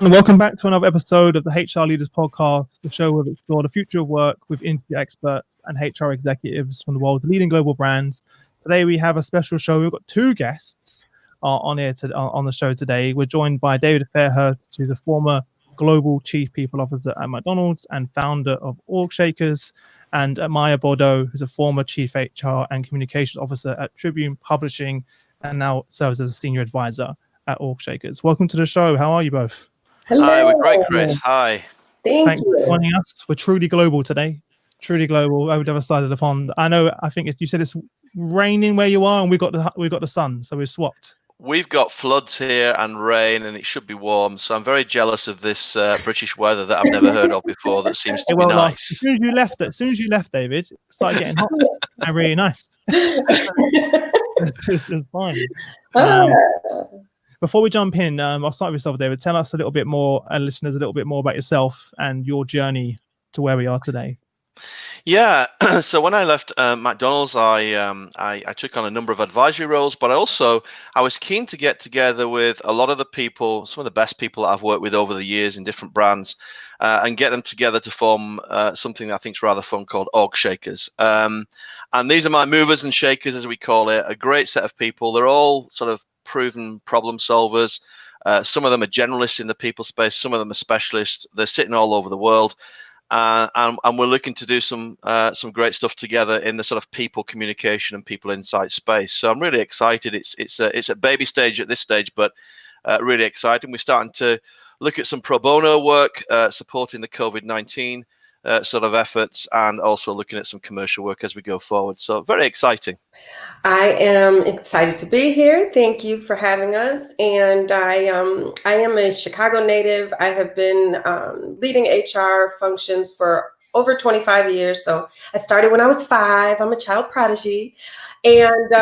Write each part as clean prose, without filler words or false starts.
And welcome back to another episode of the HR Leaders Podcast, the show where we explore the future of work with industry experts and HR executives from the world's leading global brands. Today we have a special show. We've got two guests on the show today. We're joined by David Fairhurst, who's a former Global Chief People Officer at McDonald's and founder of OrgShakers, and Maya Bordeaux, who's a former Chief HR and Communications Officer at Tribune Publishing and now serves as a Senior Advisor at OrgShakers. Welcome to the show. How are you both? Hello. Hi, we're great, Chris. Hi. Thank you for joining us. We're truly global today. Truly global. Over the other side of the pond. I think you said it's raining where you are, and we've got the sun, so we've swapped. We've got floods here and rain, and it should be warm. So I'm very jealous of this British weather that I've never heard of before. That seems to be nice. As soon as you left, David, it started getting hot and really nice. It's fine. Before we jump in, I'll start with yourself, David. Tell us a little bit more, and listeners, a little bit more about yourself and your journey to where we are today. Yeah. So when I left McDonald's, I took on a number of advisory roles, but I was keen to get together with a lot of the people, some of the best people that I've worked with over the years in different brands, and get them together to form something that I think is rather fun called OrgShakers. And these are my movers and shakers, as we call it, a great set of people. They're all sort of proven problem solvers. Some of them are generalists in the people space. Some of them are specialists. They're sitting all over the world. And we're looking to do some great stuff together in the sort of people communication and people insight space. So I'm really excited. It's a baby stage at this stage, but really exciting. We're starting to look at some pro bono work supporting the COVID-19 sort of efforts, and also looking at some commercial work as we go forward. So very exciting. I am excited to be here. Thank you for having us. And I am a Chicago native. I have been leading HR functions for over 25 years. So I started when I was 5. I'm a child prodigy. And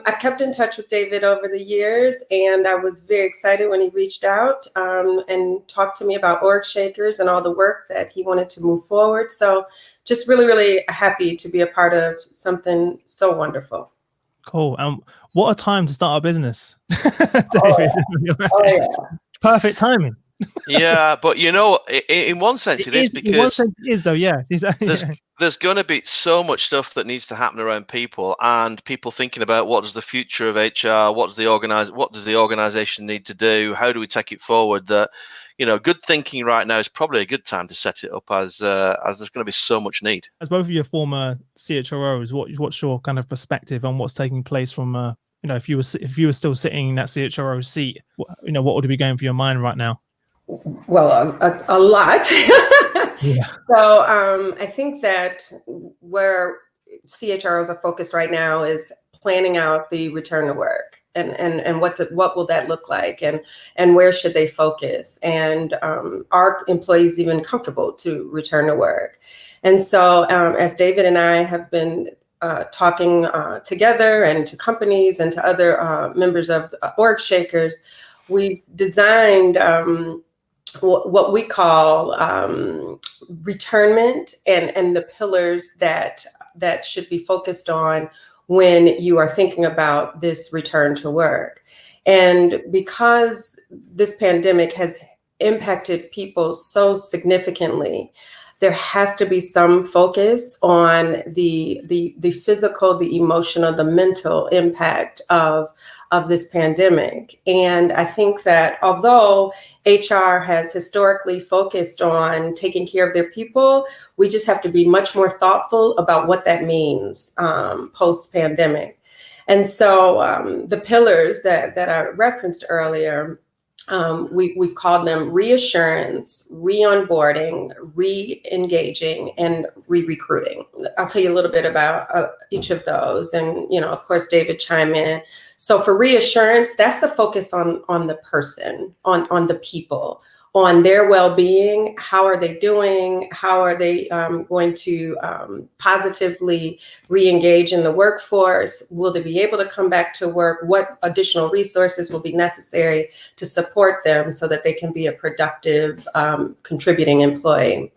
I've kept in touch with David over the years. And I was very excited when he reached out and talked to me about OrgShakers and all the work that he wanted to move forward. So just really, really happy to be a part of something so wonderful. Cool. What a time to start a business, David. Yeah. Perfect timing. Yeah, but in one sense it is because in one sense it is, though. Yeah, there's going to be so much stuff that needs to happen around people, and people thinking about what does the future of HR, what does the organization need to do, how do we take it forward. That good thinking right now is probably a good time to set it up as there's going to be so much need. As both of your former CHROs, what's your kind of perspective on what's taking place from if you were still sitting in that CHRO seat, what would be going through your mind right now? Well, a lot. Yeah. So I think that where CHROs are focused right now is planning out the return to work and what will that look like, and where should they focus, and are employees even comfortable to return to work? And so as David and I have been talking together and to companies and to other members of OrgShakers, we designed what we call returnment and the pillars that should be focused on when you are thinking about this return to work. And because this pandemic has impacted people so significantly, there has to be some focus on the physical, the emotional, the mental impact of this pandemic. And I think that although HR has historically focused on taking care of their people, we just have to be much more thoughtful about what that means post-pandemic. And so the pillars that I referenced earlier, we've called them reassurance, re-onboarding, re-engaging, and re-recruiting. I'll tell you a little bit about each of those, and of course, David, chime in. So for reassurance, that's the focus on the person, on the people, on their well-being. How are they doing? How are they going to positively re-engage in the workforce? Will they be able to come back to work? What additional resources will be necessary to support them so that they can be a productive, contributing employee?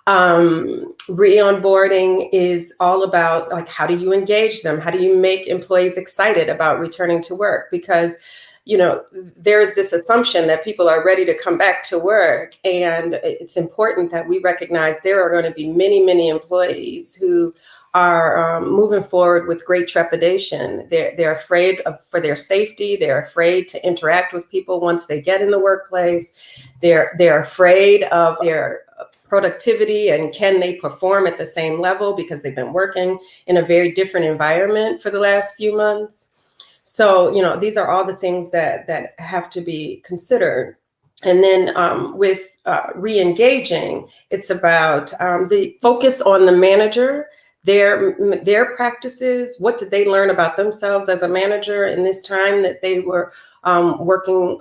Re-onboarding is all about, like, how do you engage them? How do you make employees excited about returning to work? Because there is this assumption that people are ready to come back to work. And it's important that we recognize there are going to be many, many employees who are moving forward with great trepidation. They're afraid for their safety. They're afraid to interact with people once they get in the workplace. They're afraid of their productivity and can they perform at the same level because they've been working in a very different environment for the last few months. So, these are all the things that have to be considered. And then with re-engaging, it's about the focus on the manager, their practices. What did they learn about themselves as a manager in this time that they were working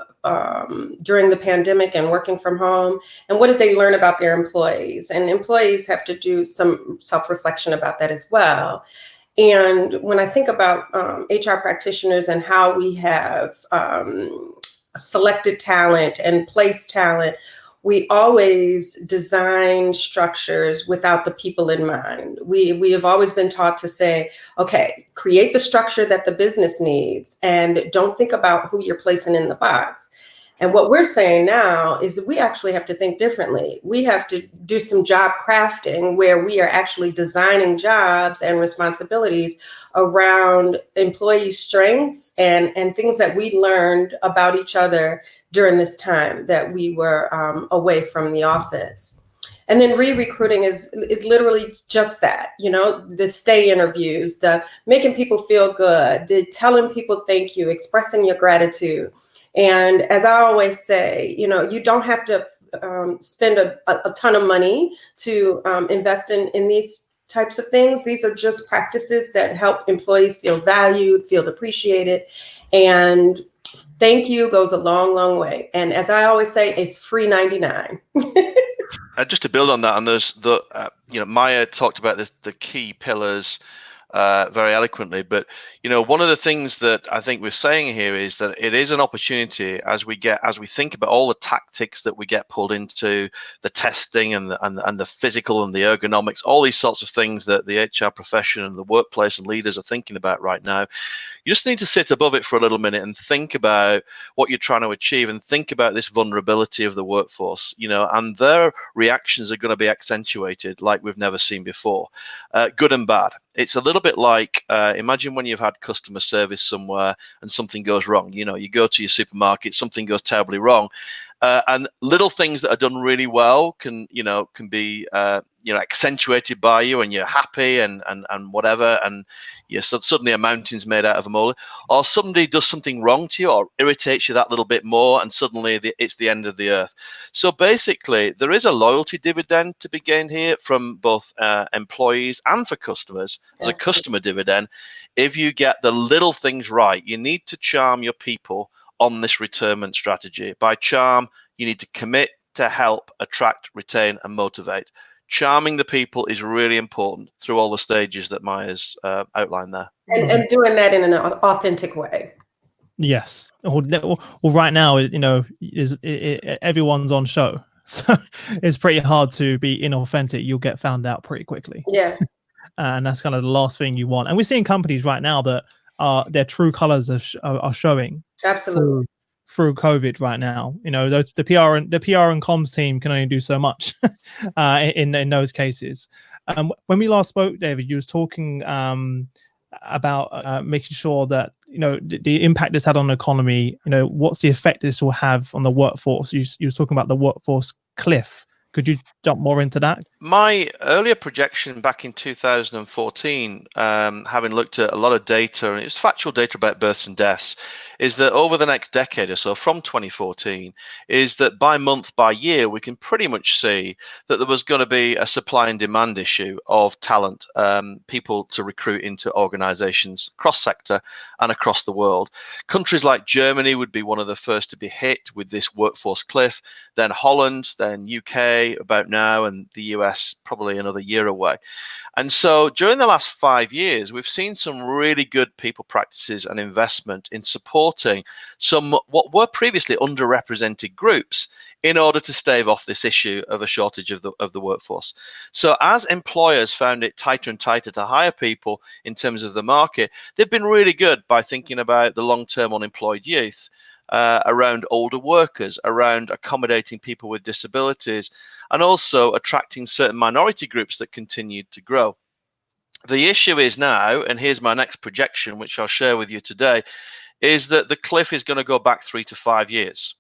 during the pandemic and working from home? And what did they learn about their employees? And employees have to do some self-reflection about that as well. And when I think about HR practitioners and how we have selected talent and placed talent, we always design structures without the people in mind. We have always been taught to say, okay, create the structure that the business needs and don't think about who you're placing in the box. And what we're saying now is that we actually have to think differently. We have to do some job crafting where we are actually designing jobs and responsibilities around employee strengths and things that we learned about each other during this time that we were away from the office. And then re-recruiting is literally just that, the stay interviews, the making people feel good, the telling people thank you, expressing your gratitude. And as I always say, you don't have to spend a ton of money to invest in these types of things. These are just practices that help employees feel valued, feel appreciated. And thank you goes a long, long way. And as I always say, it's free 99. Just to build on that, and there's Maya talked about this, the key pillars very eloquently, but one of the things that I think we're saying here is that it is an opportunity as we think about all the tactics that we get pulled into, the testing and the physical and the ergonomics, all these sorts of things that the HR profession and the workplace and leaders are thinking about right now. You just need to sit above it for a little minute and think about what you're trying to achieve and think about this vulnerability of the workforce, and their reactions are going to be accentuated like we've never seen before, good and bad. It's a little bit like, imagine when you've had customer service somewhere and something goes wrong. You go to your supermarket, something goes terribly wrong. And little things that are done really well can be accentuated by you, and you're happy and whatever, and suddenly a mountain's made out of a molehill. Or somebody does something wrong to you or irritates you that little bit more, and suddenly it's the end of the earth. So basically, there is a loyalty dividend to be gained here from both employees and for customers. There's a customer dividend. If you get the little things right, you need to charm your people on this returnment strategy. By charm, you need to commit to help, attract, retain, and motivate. Charming the people is really important through all the stages that Maya's outlined there. And doing that in an authentic way. Yes. Well, right now, everyone's on show. So it's pretty hard to be inauthentic. You'll get found out pretty quickly. Yeah. And that's kind of the last thing you want. And we're seeing companies right now that their true colors are showing. Absolutely. Through COVID right now, the PR and comms team can only do so much in those cases. When we last spoke, David, you was talking about making sure that the impact it's had on the economy. What's the effect this will have on the workforce? You was talking about the workforce cliff. Could you jump more into that? My earlier projection back in 2014, having looked at a lot of data, and it was factual data about births and deaths, is that over the next decade or so, from 2014, is that by month, by year, we can pretty much see that there was going to be a supply and demand issue of talent, people to recruit into organizations cross sector and across the world. Countries like Germany would be one of the first to be hit with this workforce cliff, then Holland, then UK, UK about now, and the US probably another year away. And so during the last 5 years, we've seen some really good people practices and investment in supporting some what were previously underrepresented groups in order to stave off this issue of a shortage of the workforce. So as employers found it tighter and tighter to hire people in terms of the market, they've been really good by thinking about the long-term unemployed youth, around older workers, around accommodating people with disabilities, and also attracting certain minority groups that continued to grow. The issue is now, and here's my next projection, which I'll share with you today, is that the cliff is going to go back 3 to 5 years.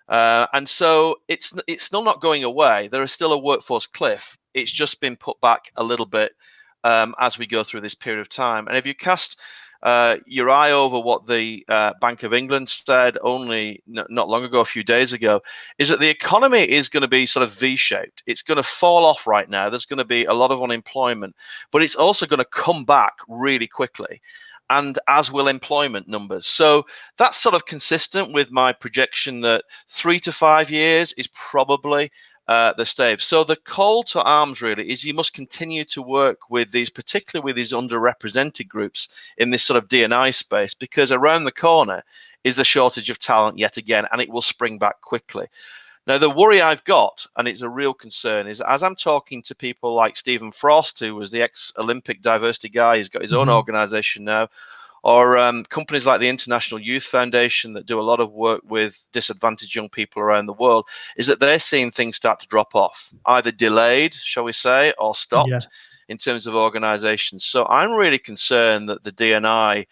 And so it's still not going away. There is still a workforce cliff. It's just been put back a little bit as we go through this period of time. And if you cast your eye over what the Bank of England said only not long ago, a few days ago, is that the economy is going to be sort of V-shaped. It's going to fall off right now. There's going to be a lot of unemployment, but it's also going to come back really quickly, and as will employment numbers. So that's sort of consistent with my projection that 3 to 5 years is probably the stave. So the call to arms really is you must continue to work with these, particularly with these underrepresented groups in this sort of D&I space, because around the corner is the shortage of talent yet again, and it will spring back quickly. Now, the worry I've got, and it's a real concern, is as I'm talking to people like Stephen Frost, who was the ex-Olympic diversity guy, who's got his own organization now, or companies like the International Youth Foundation that do a lot of work with disadvantaged young people around the world, is that they're seeing things start to drop off, either delayed, shall we say, or stopped in terms of organizations. So I'm really concerned that the D&I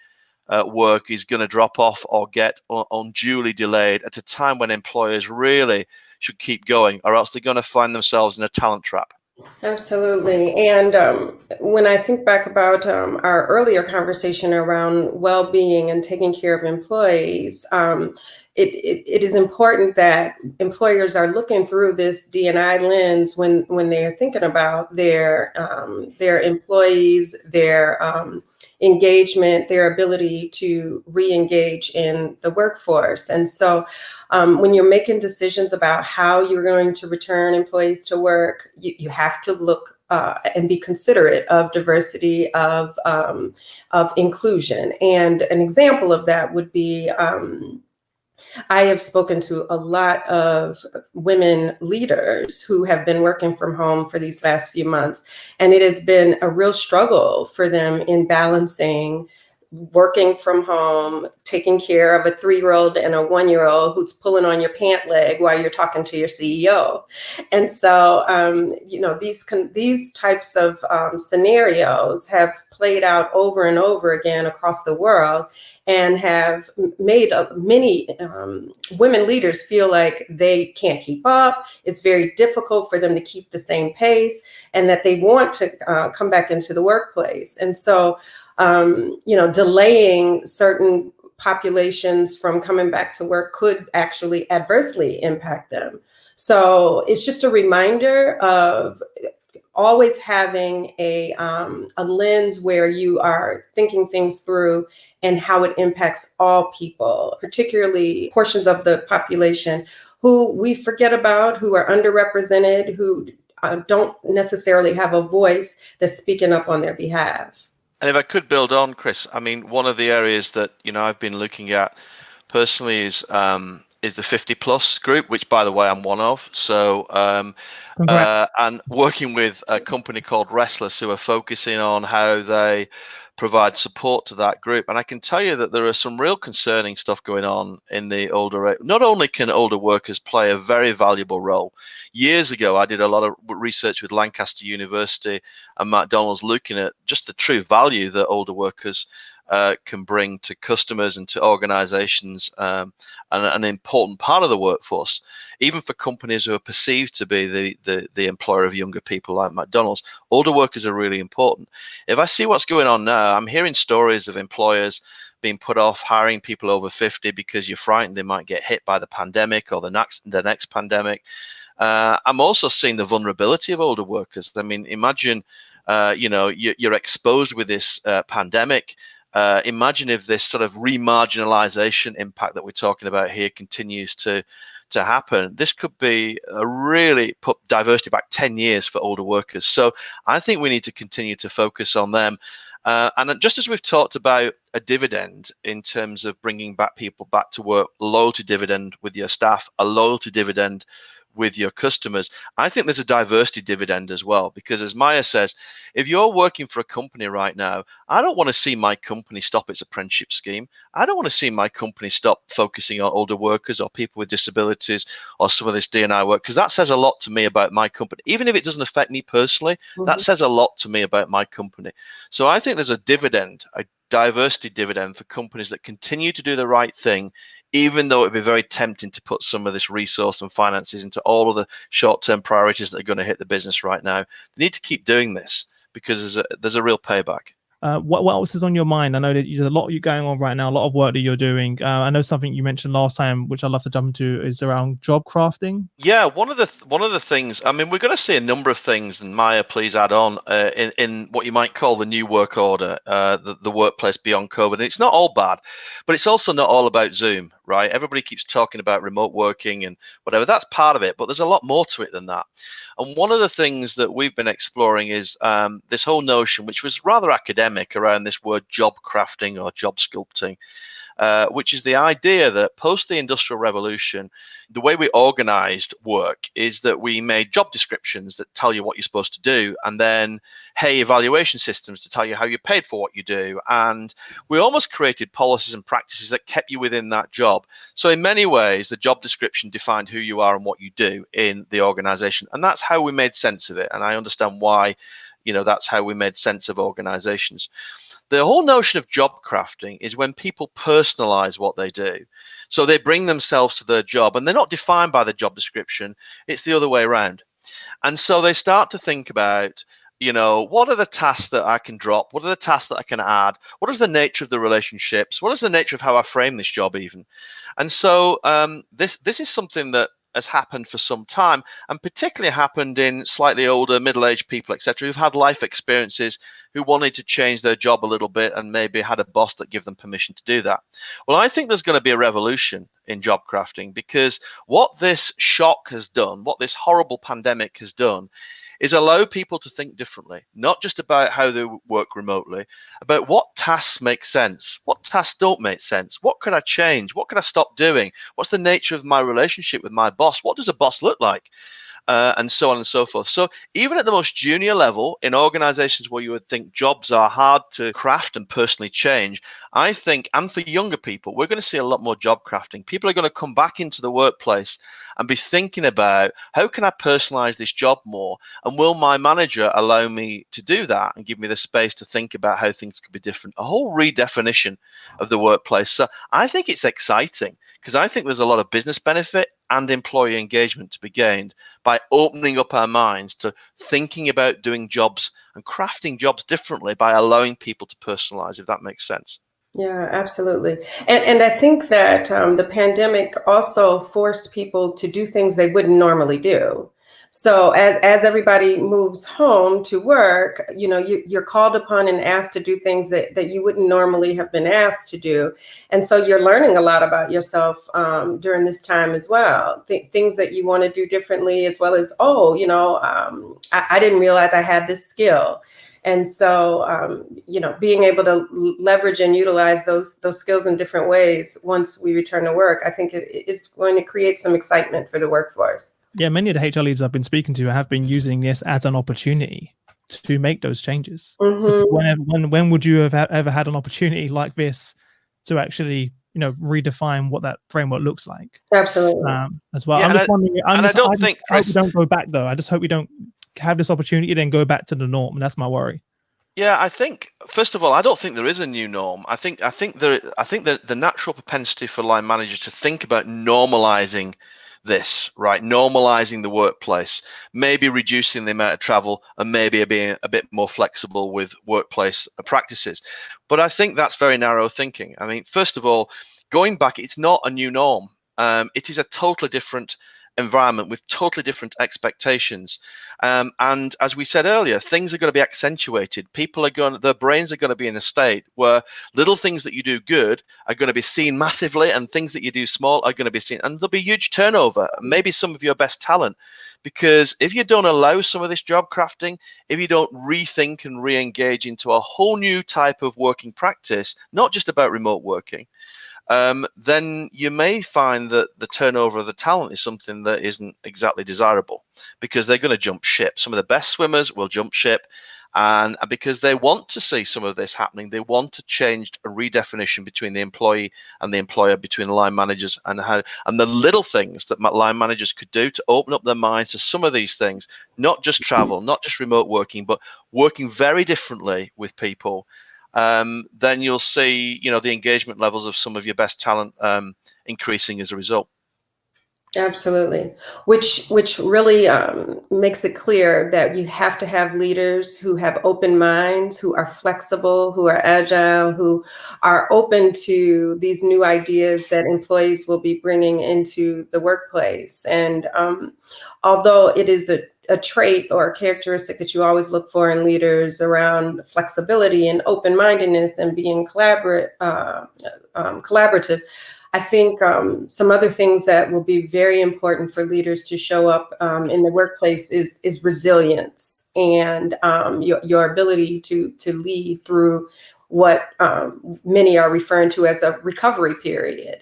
work is going to drop off or get unduly delayed at a time when employers really should keep going, or else they're going to find themselves in a talent trap. Absolutely. And when I think back about our earlier conversation around well-being and taking care of employees, it is important that employers are looking through this D&I lens when they're thinking about their employees, their engagement, their ability to re-engage in the workforce. And so when you're making decisions about how you're going to return employees to work, you have to look and be considerate of diversity, of inclusion. And an example of that would be, I have spoken to a lot of women leaders who have been working from home for these last few months, and it has been a real struggle for them in balancing working from home, taking care of a 3-year-old and a 1-year-old who's pulling on your pant leg while you're talking to your CEO. And so, these types of scenarios have played out over and over again across the world, and have made many women leaders feel like they can't keep up. It's very difficult for them to keep the same pace, and that they want to come back into the workplace. And so, delaying certain populations from coming back to work could actually adversely impact them. So it's just a reminder of always having a lens where you are thinking things through and how it impacts all people, particularly portions of the population who we forget about, who are underrepresented, who don't necessarily have a voice that's speaking up on their behalf. And if I could build on, Chris, I mean, one of the areas that I've been looking at personally is the 50+ group, which, by the way, I'm one of. So, and working with a company called Restless, who are focusing on how they provide support to that group. And I can tell you that there are some real concerning stuff going on in the older. Not only can older workers play a very valuable role. Years ago, I did a lot of research with Lancaster University and McDonald's, looking at just the true value that older workers can bring to customers and to organizations, and an important part of the workforce, even for companies who are perceived to be the employer of younger people like McDonald's. Older workers are really important. If I see what's going on now, I'm hearing stories of employers being put off hiring people over 50 because you're frightened they might get hit by the pandemic or the next pandemic. I'm also seeing the vulnerability of older workers. I mean, imagine you're exposed with this pandemic. Imagine if this sort of remarginalization impact that we're talking about here continues to to happen, this could be a really put diversity back 10 years for older workers. So I think we need to continue to focus on them. And just as we've talked about a dividend in terms of bringing back people back to work, loyalty dividend with your staff, a loyalty dividend with your customers, I think there's a diversity dividend as well. Because as Maya says, if you're working for a company right now, I don't want to see my company stop its apprenticeship scheme. I don't want to see my company stop focusing on older workers or people with disabilities or some of this D&I work, because that says a lot to me about my company. Even if it doesn't affect me personally, that says a lot to me about my company. So I think there's a dividend, a diversity dividend for companies that continue to do the right thing, even though it'd be very tempting to put some of this resource and finances into all of the short-term priorities that are going to hit the business right now. They need to keep doing this because there's a real payback. What else is on your mind? I know that there's a lot of you going on right now, a lot of work that you're doing. I know something you mentioned last time, which I'd love to jump into, is around job crafting. Yeah, one of the things. I mean, we're going to see a number of things, and Maya, please add on in what you might call the new work order, the workplace beyond COVID. And it's not all bad, but it's also not all about Zoom, right? Everybody keeps talking about remote working and whatever. That's part of it, but there's a lot more to it than that. And one of the things that we've been exploring is this whole notion, which was rather academic, around this word job crafting or job sculpting, which is the idea that post the Industrial Revolution, the way we organized work is that we made job descriptions that tell you what you're supposed to do, and then, hey, evaluation systems to tell you how you're paid for what you do. And we almost created policies and practices that kept you within that job. So in many ways, the job description defined who you are and what you do in the organization. And that's how we made sense of it. And I understand why, that's how we made sense of organizations. The whole notion of job crafting is when people personalize what they do. So they bring themselves to their job and they're not defined by the job description. It's the other way around. And so they start to think about, what are the tasks that I can drop? What are the tasks that I can add? What is the nature of the relationships? What is the nature of how I frame this job even? And so this is something that has happened for some time, and particularly happened in slightly older, middle-aged people, etc., who've had life experiences, who wanted to change their job a little bit and maybe had a boss that gave them permission to do that. Well, I think there's going to be a revolution in job crafting, because what this shock has done, what this horrible pandemic has done, is allow people to think differently, not just about how they work remotely, about what tasks make sense, what tasks don't make sense, what could I change, what could I stop doing, what's the nature of my relationship with my boss, what does a boss look like, and so on and so forth. So even at the most junior level, in organizations where you would think jobs are hard to craft and personally change, I think, and for younger people, we're going to see a lot more job crafting. People are going to come back into the workplace and be thinking about, how can I personalize this job more? And will my manager allow me to do that and give me the space to think about how things could be different? A whole redefinition of the workplace. So I think it's exciting, because I think there's a lot of business benefit and employee engagement to be gained by opening up our minds to thinking about doing jobs and crafting jobs differently by allowing people to personalize, if that makes sense. Yeah, absolutely. And I think that the pandemic also forced people to do things they wouldn't normally do. So as everybody moves home to work, you're called upon and asked to do things that you wouldn't normally have been asked to do. And so you're learning a lot about yourself during this time as well. Things that you want to do differently, as well as, I didn't realize I had this skill. And so, being able to leverage and utilize those skills in different ways once we return to work, I think it's going to create some excitement for the workforce. Yeah, many of the HR leaders I've been speaking to have been using this as an opportunity to make those changes. Mm-hmm. When would you have ever had an opportunity like this to actually, redefine what that framework looks like? Absolutely. As well. Yeah, I'm just wondering. I hope we don't go back though. I just hope we don't have this opportunity then go back to the norm. That's my worry. Yeah, I think, first of all, I don't think there is a new norm. I think that the natural propensity for line managers to think about normalizing this, right? Normalizing the workplace, maybe reducing the amount of travel, and maybe being a bit more flexible with workplace practices. But I think that's very narrow thinking. I mean, first of all, going back, it's not a new norm. It is a totally different environment with totally different expectations. And as we said earlier, things are going to be accentuated. Their brains are going to be in a state where little things that you do good are going to be seen massively, and things that you do small are going to be seen. And there'll be huge turnover, maybe some of your best talent. Because if you don't allow some of this job crafting, if you don't rethink and re-engage into a whole new type of working practice, not just about remote working, then you may find that the turnover of the talent is something that isn't exactly desirable, because they're going to jump ship. Some of the best swimmers will jump ship, and because they want to see some of this happening. They want to change a redefinition between the employee and the employer, between the line managers, and the little things that line managers could do to open up their minds to some of these things, not just travel, not just remote working, but working very differently with people. Then you'll see, the engagement levels of some of your best talent increasing as a result. Absolutely, which really makes it clear that you have to have leaders who have open minds, who are flexible, who are agile, who are open to these new ideas that employees will be bringing into the workplace. And although it is a trait or a characteristic that you always look for in leaders around flexibility and open-mindedness and being collaborative, I think some other things that will be very important for leaders to show up in the workplace is resilience, and your ability to lead through what many are referring to as a recovery period,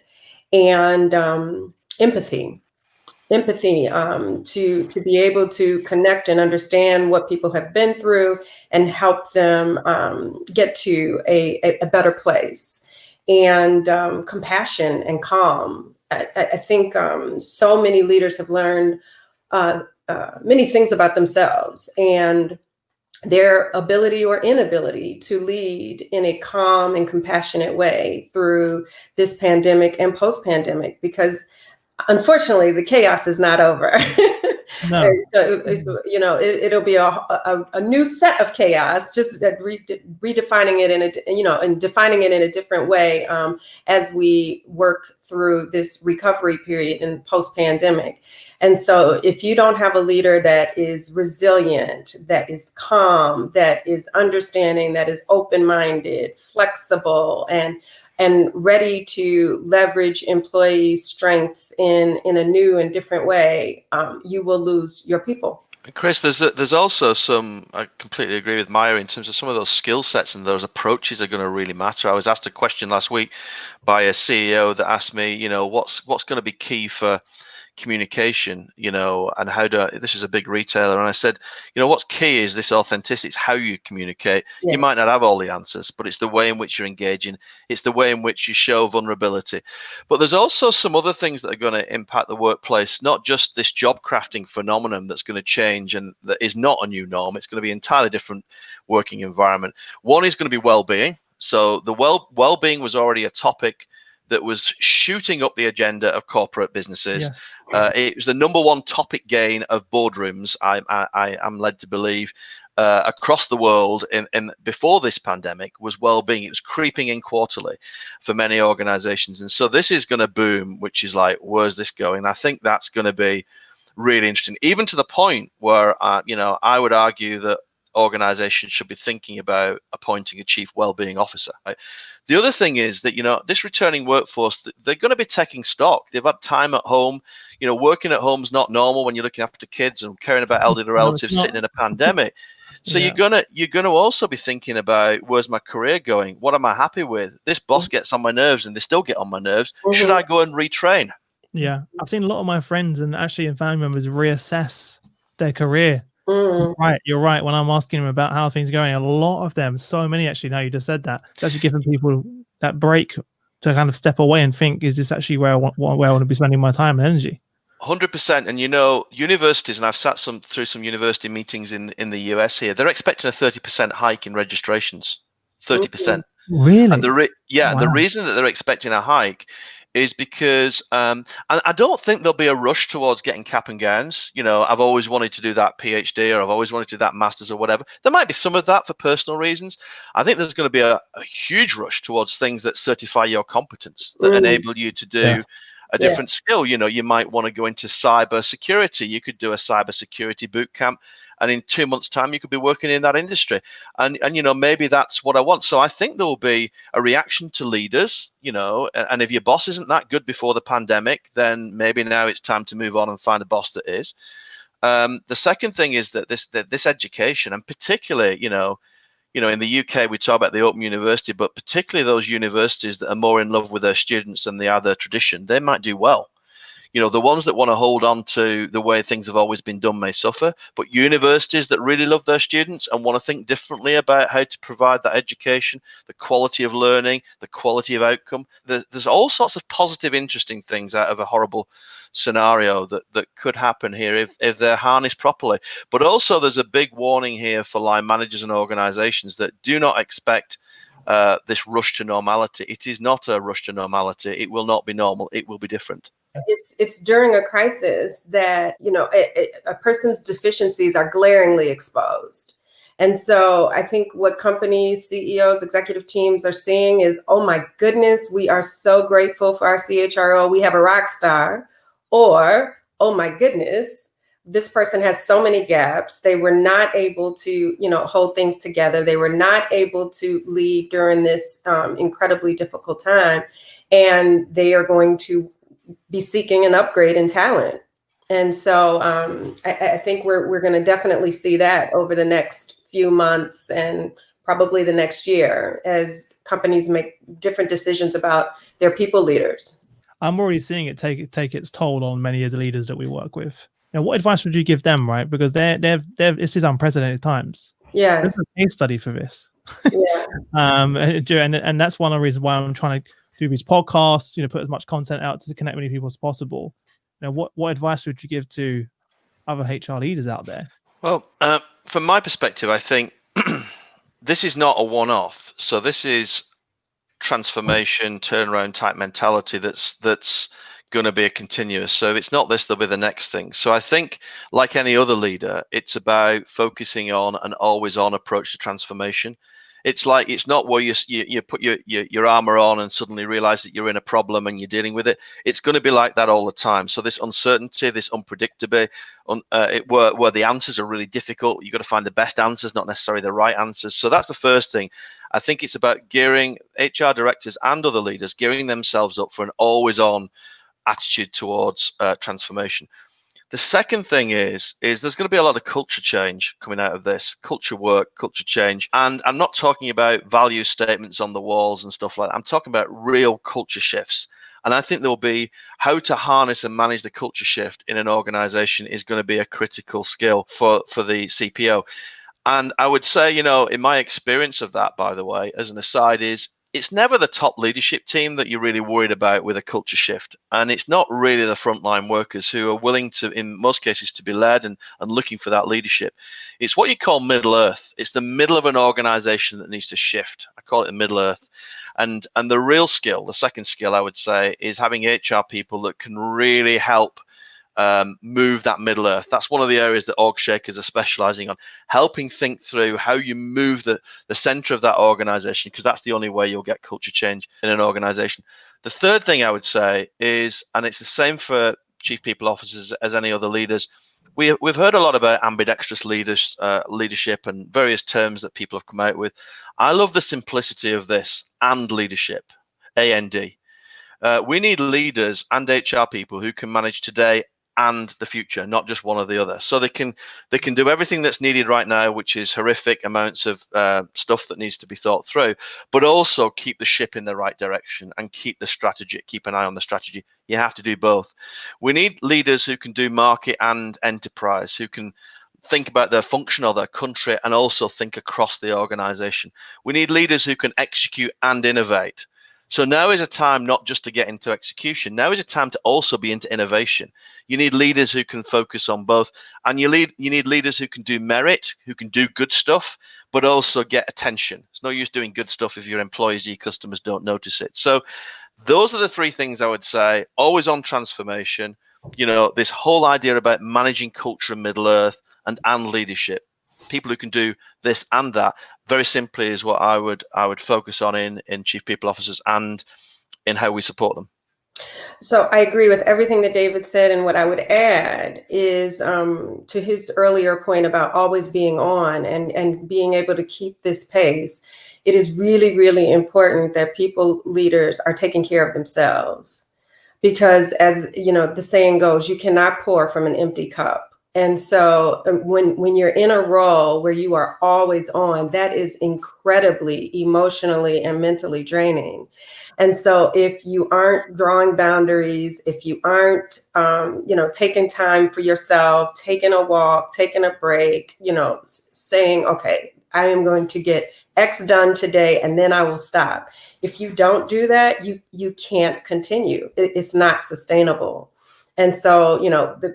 and empathy to be able to connect and understand what people have been through and help them get to a better place. And compassion and calm. I think so many leaders have learned many things about themselves and their ability or inability to lead in a calm and compassionate way through this pandemic and post-pandemic, because unfortunately the chaos is not over. No. So it'll be a new set of chaos, just redefining it and defining it in a different way as we work through this recovery period and post-pandemic. And so if you don't have a leader that is resilient, that is calm, that is understanding, that is open-minded, flexible, and ready to leverage employees' strengths in a new and different way, you will lose your people. Chris, there's also I completely agree with Maya in terms of some of those skill sets and those approaches are going to really matter. I was asked a question last week by a CEO that asked me, what's going to be key for communication, and this is a big retailer, and I said, what's key is this authenticity. It's how you communicate. Yeah. You might not have all the answers, but it's the way in which you're engaging. It's the way in which you show vulnerability. But there's also some other things that are going to impact the workplace, not just this job crafting phenomenon that's going to change and that is not a new norm. It's going to be an entirely different working environment. One is going to be well-being. So the well-being was already a topic that was shooting up the agenda of corporate businesses. Yeah. It was the number one topic gain of boardrooms, I am led to believe, across the world in before this pandemic, was well-being. It was creeping in quarterly for many organizations. And so this is going to boom, which is like, where's this going? I think that's going to be really interesting, even to the point where, I would argue that organizations should be thinking about appointing a chief well-being officer. Right? The other thing is that, this returning workforce, they're going to be taking stock. They've had time at home. Working at home is not normal when you're looking after kids and caring about elderly relatives sitting in a pandemic. So yeah. you're gonna also be thinking about, where's my career going? What am I happy with? This boss gets on my nerves and they still get on my nerves. Should I go and retrain? Yeah, I've seen a lot of my friends and actually family members reassess their career. Right, you're right. When I'm asking them about how things are going, a lot of them, so many actually, now you just said that, it's actually giving people that break to kind of step away and think, is this actually where I want to be spending my time and energy? 100%. And universities, and I've sat through some university meetings in the US here, they're expecting a 30% hike in registrations. 30%. Really? And the reason that they're expecting a hike is because and I don't think there'll be a rush towards getting cap and gowns. I've always wanted to do that PhD, or I've always wanted to do that master's or whatever. There might be some of that for personal reasons. I think there's going to be a huge rush towards things that certify your competence, that enable you to do a different skill. You might want to go into cyber security. You could do a cyber security boot camp, and in 2 months' time, you could be working in that industry. And maybe that's what I want. So I think there will be a reaction to leaders, and if your boss isn't that good before the pandemic, then maybe now it's time to move on and find a boss that is. The second thing is that this education, and particularly, in the UK, we talk about the Open University, but particularly those universities that are more in love with their students than they are their tradition, they might do well. The ones that want to hold on to the way things have always been done may suffer, but universities that really love their students and want to think differently about how to provide that education, the quality of learning, the quality of outcome, there's all sorts of positive, interesting things out of a horrible scenario that could happen here if they're harnessed properly. But also there's a big warning here for line managers and organizations that do not expect this rush to normality. It is not a rush to normality. It will not be normal. It will be different. It's during a crisis that a person's deficiencies are glaringly exposed. And so I think what companies, CEOs, executive teams are seeing is, oh my goodness, we are so grateful for our CHRO. We have a rock star. Or, oh my goodness, this person has so many gaps. They were not able to, hold things together. They were not able to lead during this incredibly difficult time. And they are going to be seeking an upgrade in talent. And so I think we're going to definitely see that over the next few months and probably the next year as companies make different decisions about their people leaders. I'm already seeing it take its toll on many of the leaders that we work with. What advice would you give them, right? Because this is unprecedented times. Yeah, this is a case study for this. Yeah. And that's one of the reasons why I'm trying to do these podcasts. Put as much content out to connect many people as possible. What advice would you give to other HR leaders out there? Well, from my perspective, I think this is not a one-off. So this is transformation, turnaround type mentality that's going to be a continuous. So if it's not this, there'll be the next thing. So I think, like any other leader, it's about focusing on an always-on approach to transformation. It's not where you put your armor on and suddenly realize that you're in a problem and you're dealing with it. It's going to be like that all the time. So this uncertainty, this unpredictability, where the answers are really difficult, you've got to find the best answers, not necessarily the right answers. So that's the first thing. I think it's about gearing HR directors and other leaders, gearing themselves up for an always-on attitude towards transformation. The second thing is there's going to be a lot of culture change coming out of this, culture work, culture change. And I'm not talking about value statements on the walls and stuff like that. I'm talking about real culture shifts. And I think there'll be how to harness and manage the culture shift in an organization is going to be a critical skill for the CPO. And I would say, in my experience of that, by the way, as an aside, is it's never the top leadership team that you're really worried about with a culture shift. And it's not really the frontline workers who are willing to, in most cases, to be led and looking for that leadership. It's what you call middle earth. It's the middle of an organization that needs to shift. I call it the middle earth. And the real skill, the second skill, I would say, is having HR people that can really help move that middle earth. That's one of the areas that OrgShakers are specializing on, helping think through how you move the center of that organization, because that's the only way you'll get culture change in an organization. The third thing I would say is, and it's the same for chief people officers as any other leaders, we've heard a lot about ambidextrous leadership and various terms that people have come out with. I love the simplicity of this, and leadership, AND. We need leaders and HR people who can manage today and the future, not just one or the other. So they can do everything that's needed right now, which is horrific amounts of stuff that needs to be thought through, but also keep the ship in the right direction and keep an eye on the strategy. You have to do both. We need leaders who can do market and enterprise, who can think about their function or their country and also think across the organization. We need leaders who can execute and innovate. So now is a time not just to get into execution. Now is a time to also be into innovation. You need leaders who can focus on both, and you need leaders who can do merit, who can do good stuff, but also get attention. It's no use doing good stuff if your employees, your customers don't notice it. So those are the three things I would say. Always on transformation. This whole idea about managing culture and middle earth and leadership. People who can do this and that, very simply, is what I would focus on in chief people officers and in how we support them. So I agree with everything that David said, and what I would add is to his earlier point about always being on and being able to keep this pace. It is really, really important that people, leaders, are taking care of themselves, because, as you know, the saying goes, you cannot pour from an empty cup. And so when you're in a role where you are always on, that is incredibly emotionally and mentally draining. And so if you aren't drawing boundaries, if you aren't, taking time for yourself, taking a walk, taking a break, saying, okay, I am going to get X done today, and then I will stop. If you don't do that, you can't continue. It's not sustainable. And so,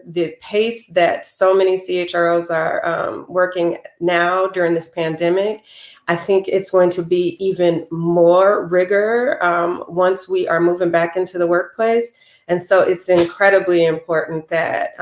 the pace that so many CHROs are working now during this pandemic, I think it's going to be even more rigor once we are moving back into the workplace. And so it's incredibly important that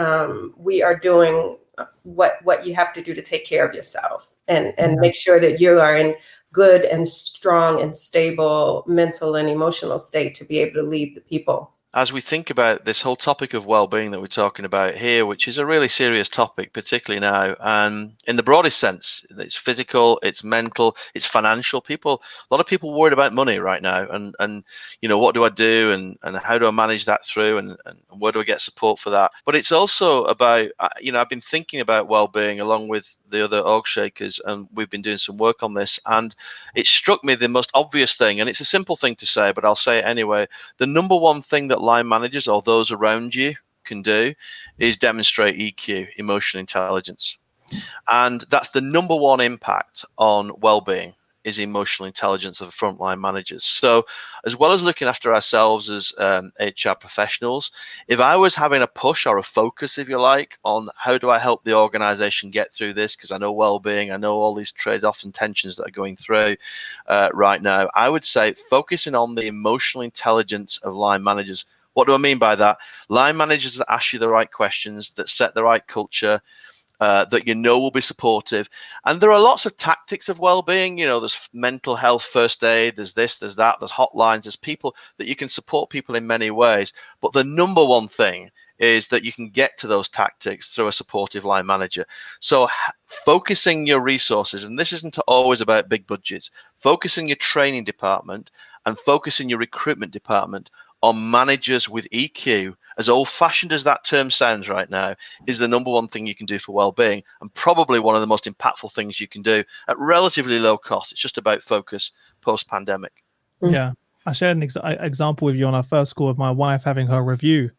we are doing what you have to do to take care of yourself and make sure that you are in good and strong and stable mental and emotional state to be able to lead the people. As we think about this whole topic of well-being that we're talking about here, which is a really serious topic, particularly now, and in the broadest sense, it's physical, it's mental, it's financial. A lot of people worried about money right now, and what do I do, and how do I manage that through, and where do I get support for that? But it's also about, I've been thinking about well-being along with the other OrgShakers, and we've been doing some work on this, and it struck me the most obvious thing, and it's a simple thing to say, but I'll say it anyway. The number one thing that line managers or those around you can do is demonstrate EQ, emotional intelligence. And that's the number one impact on well-being, is emotional intelligence of the frontline managers. So as well as looking after ourselves as HR professionals, if I was having a push or a focus, if you like, on how do I help the organization get through this, because I know well-being, I know all these trade-offs and tensions that are going through right now, I would say focusing on the emotional intelligence of line managers. What do I mean by that? Line managers that ask you the right questions, that set the right culture, that will be supportive. And there are lots of tactics of well-being. There's mental health first aid, there's this, there's that, there's hotlines, there's people that you can support people in many ways. But the number one thing is that you can get to those tactics through a supportive line manager. So focusing your resources, and this isn't always about big budgets, focusing your training department and focusing your recruitment department on managers with EQ, as old-fashioned as that term sounds right now, is the number one thing you can do for well-being, and probably one of the most impactful things you can do at relatively low cost. It's just about focus post-pandemic. Yeah, I shared an example with you on our first call of my wife having her review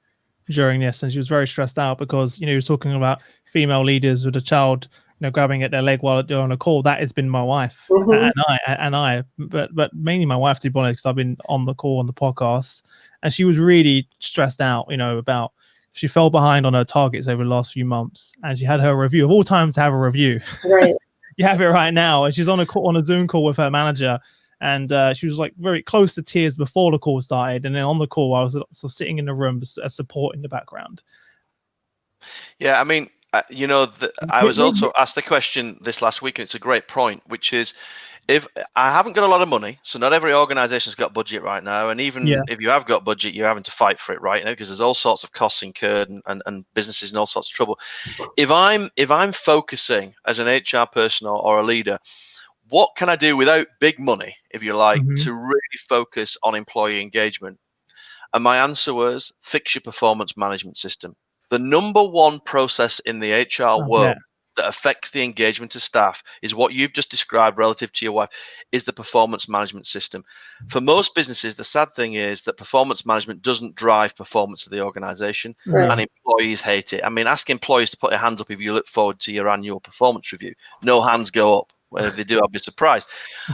during this, and she was very stressed out because you're talking about female leaders with a child grabbing at their leg while they're on a call. That has been my wife and I, but mainly my wife, to be honest, because I've been on the call on the podcast, and she was really stressed out, about she fell behind on her targets over the last few months, and she had her review of all times to have a review. Right. You have it right now, and she's on a Zoom call with her manager, and she was like very close to tears before the call started, and then on the call I was sort of sitting in the room as support in the background. Yeah, I mean, I was also asked the question this last week, and it's a great point, which is, if I haven't got a lot of money, so not every organization's got budget right now, and even if you have got budget, you're having to fight for it right now because there's all sorts of costs incurred and businesses in all sorts of trouble. If I'm focusing as an HR person or a leader, what can I do without big money, if you like, to really focus on employee engagement? And my answer was, fix your performance management system. The number one process in the HR world that affects the engagement of staff is what you've just described relative to your wife, is the performance management system. For most businesses, the sad thing is that performance management doesn't drive performance of the organization, and employees hate it. I mean, ask employees to put their hands up if you look forward to your annual performance review. No hands go up. Well, if they do, I'll be surprised.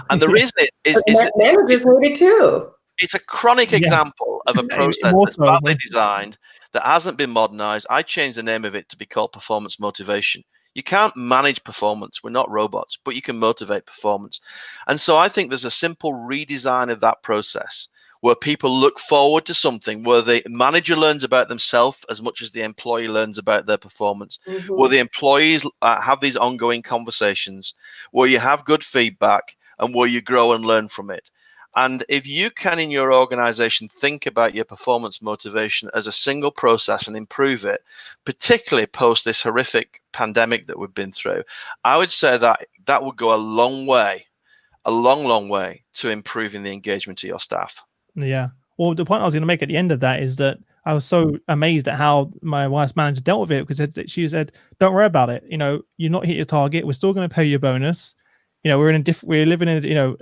And the reason is managers hate it too. It's a chronic example of a process that's badly designed, that hasn't been modernized. I changed the name of it to be called performance motivation. You can't manage performance. We're not robots, but you can motivate performance. And so I think there's a simple redesign of that process where people look forward to something, where the manager learns about themselves as much as the employee learns about their performance, where the employees have these ongoing conversations, where you have good feedback, and where you grow and learn from it. And if you can, in your organization, think about your performance motivation as a single process and improve it, particularly post this horrific pandemic that we've been through, I would say that that would go a long way, a long way to improving the engagement of your staff. Yeah. Well, the point I was going to make at the end of that is that I was so amazed at how my wife's manager dealt with it, because she said, "Don't worry about it. You're not hit your target. We're still going to pay you a bonus. We're living in,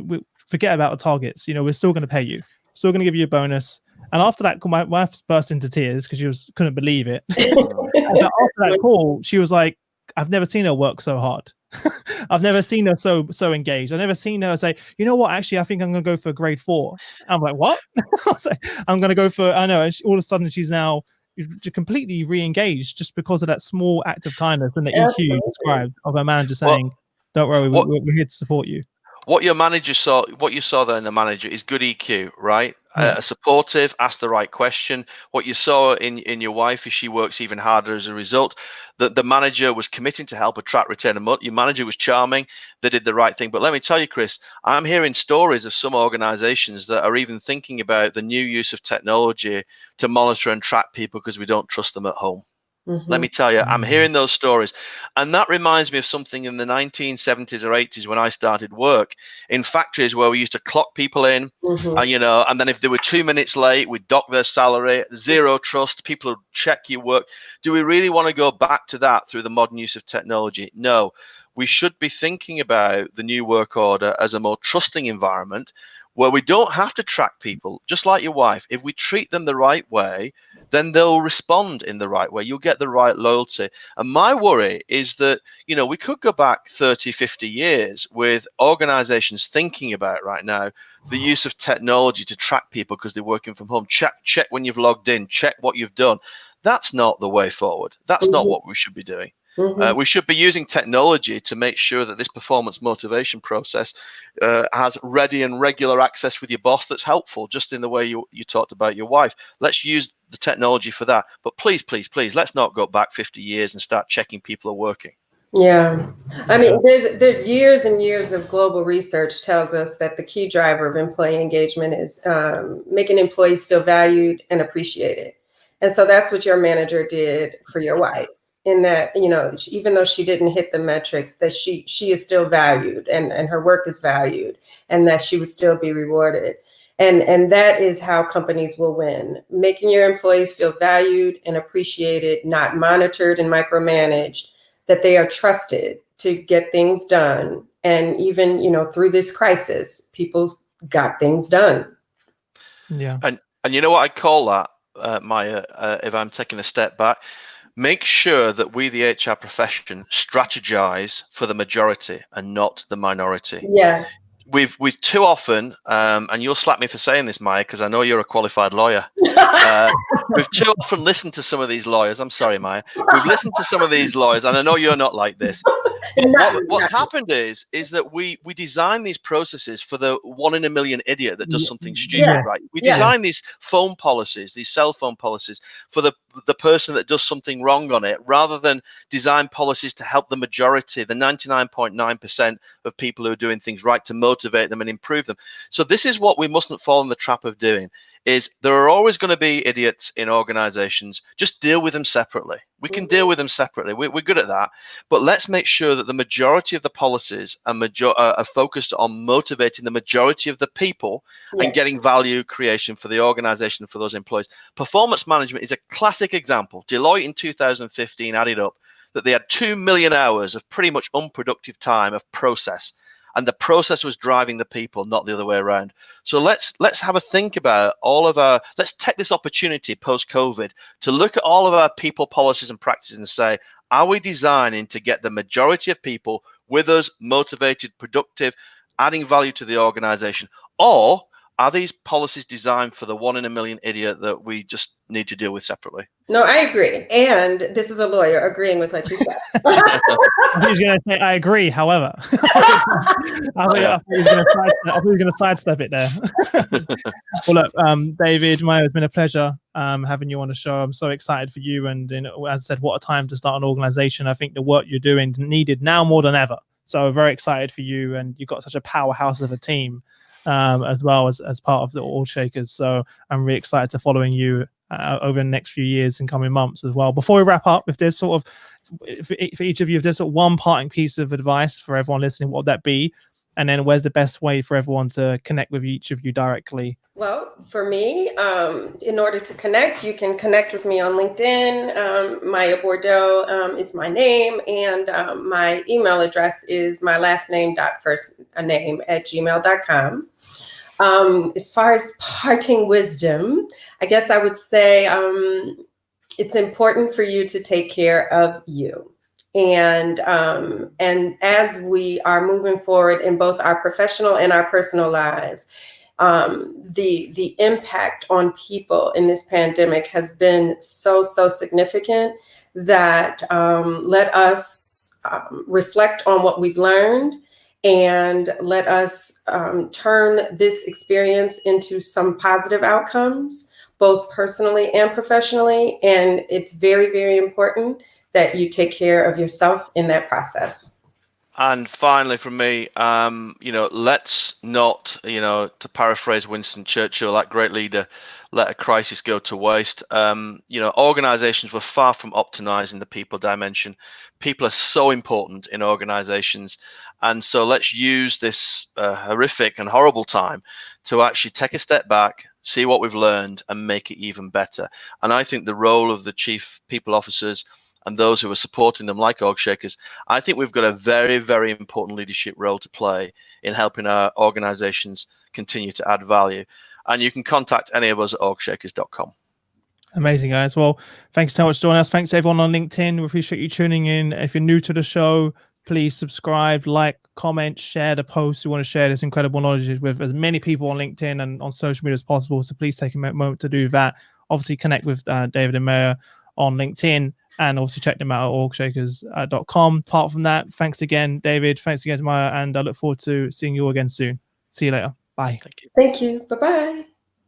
we forget about the targets. We're still going to pay you. Still going to give you a bonus." And after that, my wife burst into tears because she couldn't believe it. And after that call, she was like, "I've never seen her work so hard. I've never seen her so engaged. I've never seen her say, you know what, actually, I think I'm going to go for a grade 4. I'm like, what? I was like, I'm going to go for, I know. And all of a sudden she's now completely re-engaged just because of that small act of kindness and the EQ you described of her manager saying, don't worry, we're here to support you. What you saw there in the manager is good EQ, right? Yeah. Supportive, ask the right question. What you saw in your wife is she works even harder as a result. The manager was committing to help attract, retain, and motivate. Your manager was charming. They did the right thing. But let me tell you, Chris, I'm hearing stories of some organizations that are even thinking about the new use of technology to monitor and track people because we don't trust them at home. Mm-hmm. Let me tell you, I'm hearing those stories. And that reminds me of something in the 1970s or 80s when I started work in factories where we used to clock people in, and then if they were 2 minutes late, we'd dock their salary, zero trust, people would check your work. Do we really want to go back to that through the modern use of technology? No. We should be thinking about the new work order as a more trusting environment where we don't have to track people, just like your wife. If we treat them the right way, then they'll respond in the right way. You'll get the right loyalty. And my worry is that, we could go back 30, 50 years with organizations thinking about right now the use of technology to track people because they're working from home. Check when you've logged in, check what you've done. That's not the way forward. That's not what we should be doing. We should be using technology to make sure that this performance motivation process has ready and regular access with your boss that's helpful, just in the way you talked about your wife. Let's use the technology for that. But please, let's not go back 50 years and start checking people are working. Yeah. I mean, there's years and years of global research tells us that the key driver of employee engagement is making employees feel valued and appreciated. And so that's what your manager did for your wife. In that, even though she didn't hit the metrics, that she is still valued and her work is valued, and that she would still be rewarded. And that is how companies will win, making your employees feel valued and appreciated, not monitored and micromanaged, that they are trusted to get things done. And even, through this crisis, people got things done. Yeah. And you know what I call that, Maya, if I'm taking a step back? Make sure that we, the HR profession, strategize for the majority and not the minority. Yes. We've too often, and you'll slap me for saying this, Maya, because I know you're a qualified lawyer. We've too often listened to some of these lawyers. I'm sorry, Maya. We've listened to some of these lawyers, and I know you're not like this. What's happened is that we design these processes for the 1 in a million idiot that does something stupid, right? We design these phone policies, these cell phone policies, for the person that does something wrong on it, rather than design policies to help the majority, the 99.9% of people who are doing things right, to motivate them and improve them. So this is what we mustn't fall in the trap of doing. Is there are always going to be idiots in organizations. Just deal with them separately. We can deal with them separately. We're good at that. But let's make sure that the majority of the policies are focused on motivating the majority of the people and getting value creation for the organization and for those employees. Performance management is a classic example. Deloitte in 2015 added up that they had 2 million hours of pretty much unproductive time of process. And the process was driving the people, not the other way around. So let's have a think about let's take this opportunity post-COVID to look at all of our people policies and practices and say, are we designing to get the majority of people with us, motivated, productive, adding value to the organization? Or are these policies designed for the 1 in a million idiot that we just need to deal with separately? No, I agree. And this is a lawyer agreeing with what you said. I was going to say, I agree, however. I thought he was going to sidestep it there. Well, look, David, Maya, it's been a pleasure having you on the show. I'm so excited for you. And as I said, what a time to start an organization. I think the work you're doing is needed now more than ever. So very excited for you. And you've got such a powerhouse of a team. as well as part of the OrgShakers. So I'm really excited to following you over the next few years and coming months as well. Before we wrap up, if there's sort of, for each of you, if there's sort of one parting piece of advice for everyone listening, what would that be? And then where's the best way for everyone to connect with each of you directly? Well, for me, in order to connect, you can connect with me on LinkedIn. Maya Bordeaux is my name, and my email address is my last name dot first name @gmail.com. As far as parting wisdom, I guess I would say it's important for you to take care of you. And as we are moving forward in both our professional and our personal lives, the impact on people in this pandemic has been so significant that let us reflect on what we've learned, and let us turn this experience into some positive outcomes, both personally and professionally. And it's very, very important that you take care of yourself in that process. And finally, from me, let's not, to paraphrase Winston Churchill, that great leader, let a crisis go to waste. Organizations were far from optimizing the people dimension. People are so important in organizations. And so let's use this horrific and horrible time to actually take a step back, see what we've learned, and make it even better. And I think the role of the chief people officers and those who are supporting them, like OrgShakers, I think we've got a very, very important leadership role to play in helping our organizations continue to add value. And you can contact any of us at OrgShakers.com. Amazing, guys. Well, thanks so much for joining us. Thanks to everyone on LinkedIn. We appreciate you tuning in. If you're new to the show, please subscribe, like, comment, share the post. We want to share this incredible knowledge with as many people on LinkedIn and on social media as possible. So please take a moment to do that. Obviously, connect with David and Maya on LinkedIn. And obviously check them out at OrgShakers.com. Apart from that, thanks again, David. Thanks again to Maya. And I look forward to seeing you all again soon. See you later. Bye. Thank you. Thank you. Bye-bye.